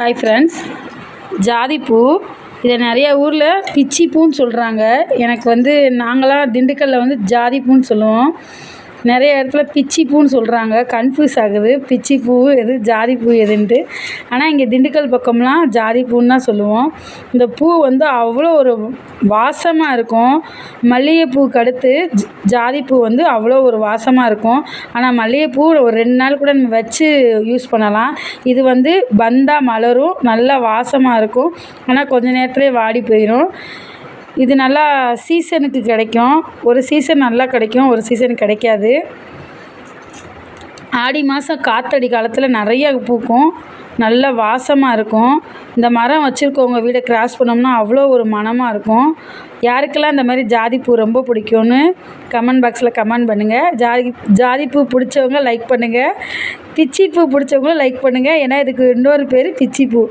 Hi friends, ஜாதிப்பூ இதை நிறைய ஊரில் பிச்சிப்பூன்னு சொல்கிறாங்க. எனக்கு நாங்களாம் திண்டுக்கல்லில் ஜாதிப்பூன்னு சொல்லுவோம். நிறைய இடத்துல பிச்சிப்பூன்னு சொல்கிறாங்க. கன்ஃபியூஸ் ஆகுது, பிச்சிப்பூ எது ஜாதிப்பூ எதுன்ட்டு. ஆனால் இங்கே திண்டுக்கல் பக்கம்லாம் ஜாதிப்பூன்னு தான் சொல்லுவோம். இந்த பூ அவ்வளோ ஒரு வாசமாக இருக்கும். மல்லிகைப்பூக்கு அடுத்து ஜாதிப்பூ அவ்வளோ ஒரு வாசமாக இருக்கும். ஆனால் மல்லிகைப்பூ ஒரு 2 நாள் கூட நம்ம வச்சு யூஸ் பண்ணலாம். இது வந்தால் மலரும், நல்லா வாசமாக இருக்கும். ஆனால் கொஞ்ச நேரத்துலேயே வாடி போயிடும். இது நல்லா சீசனுக்கு கிடைக்கும். ஒரு சீசன் நல்லா கிடைக்கும், ஒரு சீசன் கிடைக்காது. ஆடி மாதம் காற்றடி காலத்தில் நிறைய பூக்கும், நல்ல வாசமாக இருக்கும். இந்த மரம் வச்சுருக்கவங்க வீடை கிராஸ் பண்ணோம்னா அவ்வளோ ஒரு மணமாக இருக்கும். யாருக்கெல்லாம் இந்த மாதிரி ஜாதிப்பூ ரொம்ப பிடிக்கும்னு கமெண்ட் பாக்ஸில் கமெண்ட் பண்ணுங்கள். ஜாதிப்பூ பிடிச்சவங்க லைக் பண்ணுங்கள், பிச்சிப்பூ பிடிச்சவங்களும் லைக் பண்ணுங்கள். ஏன்னா இதுக்கு இன்னொரு பேர் பிச்சிப்பூ.